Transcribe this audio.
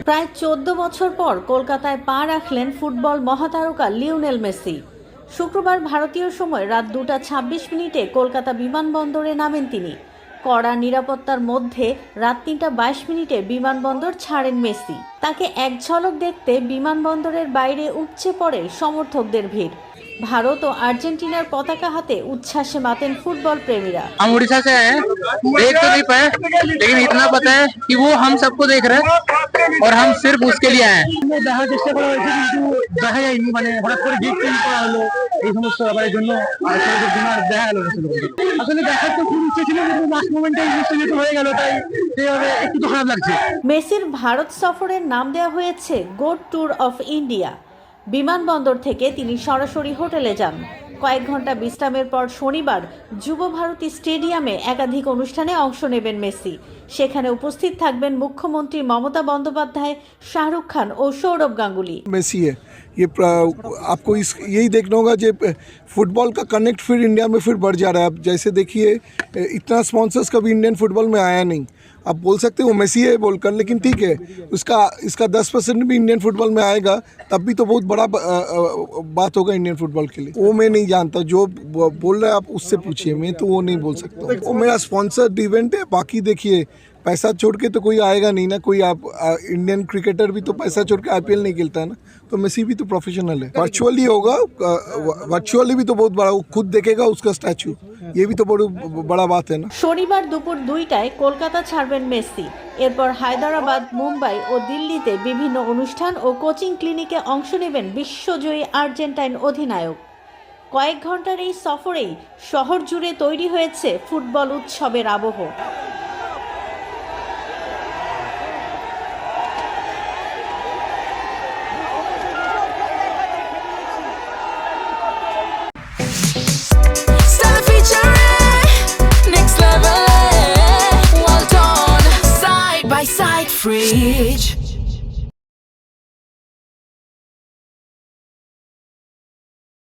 প্রায় 14 বছর পর কলকাতায় পা রাখলেন ফুটবল মহাতারকা লিওনেল মেসি। শুক্রবার ভারতীয় সময় রাত 2:26 কলকাতা বিমানবন্দরে নামেন তিনি। কড়া নিরাপত্তার মধ্যে রাত 3:22 বিমানবন্দর ছাড়েন মেসি। তাকে এক ঝলক দেখতে বিমানবন্দরের বাইরে উপচে পড়ে সমর্থকদের ভিড়। भारत और अर्जेंटीनार पताका हाथे उच्छ्वासे मातें फुटबॉल प्रेमीरा। हम उड़ीसा से हैं, देख तो नहीं पाए, लेकिन इतना पता है कि वो हम सबको देख रहे हैं और हम सिर्फ उसके लिए आए हैं। দেখার চেষ্টা করা হয়েছে কিন্তু দেখা যায়নি, মানে হঠাৎ করে গেট চেঞ্জ করা হলো এই সমস্ত ব্যাপারের জন্য দেখা গেল না। আসলে দেখার তো খুব ইচ্ছে ছিল কিন্তু লাস্ট মোমেন্টে এই জিনিসটা যেহেতু হয়ে গেল তাই সেইভাবে একটু তো খারাপ লাগছে। মেসির ভারত সফরের নাম দেওয়া হয়েছে গোট ট্যুর অফ ইন্ডিয়া। বিমানবন্দর থেকে তিনি সরাসরি হোটেলে যান। কয়েক ঘন্টা বিশ্রামের পর শনিবার যুব ভারতী স্টেডিয়ামে একাধিক অনুষ্ঠানে অংশ নেবেন মেসি। সেখানে উপস্থিত থাকবেন মুখ্যমন্ত্রী মমতা বন্দ্যোপাধ্যায়, শাহরুখ খান ও সৌরভ গাঙ্গুলি। मेसी है ये आपको यही देखना होगा जो फुटबॉल का कनेक्ट फिर इंडिया में फिर बढ़ जा रहा है। अब जैसे देखिए इतना स्पॉन्सर्स कभी इंडियन फुटबॉल में आया नहीं। आप बोल सकते हो मेसी है बोलकर, लेकिन ठीक है इसका 10% भी इंडियन फुटबॉल में आएगा तब भी तो बहुत बड़ा बात होगा इंडियन फुटबॉल के लिए। वो मैं नहीं जानता, जो बोल रहे हैं आप उससे पूछिए, मैं तो वो नहीं बोल सकता। वो मेरा स्पॉन्सर्ड इवेंट है। बाकी देखिए पैसा छोड़ के तो कोई आएगा नहीं ना। कोई आप इंडियन क्रिकेटर भी तो पैसा छोड़ के IPL नहीं खेलता है ना, तो मेसी भी तो प्रोफेशनल है। वर्चुअली होगा, वर्चुअली भी तो बहुत बड़ा, वो खुद देखेगा उसका स्टैचू, ये भी तो बहुत बड़ा बात है ना। শনিবার দুপুর 2টায় কলকাতা ছাড়বেন মেসি। এরপর হায়দ্রাবাদ, মুম্বাই ও দিল্লিতে বিভিন্ন অনুষ্ঠান ও কোচিং ক্লিনিকে অংশ নেবেন বিশ্বজয়ী আর্জেন্টাইন অধিনায়ক। কয়েক ঘন্টার এই সফরেই শহর জুড়ে তৈরি হয়েছে ফুটবল উৎসবের আবহ। Side by side fridge.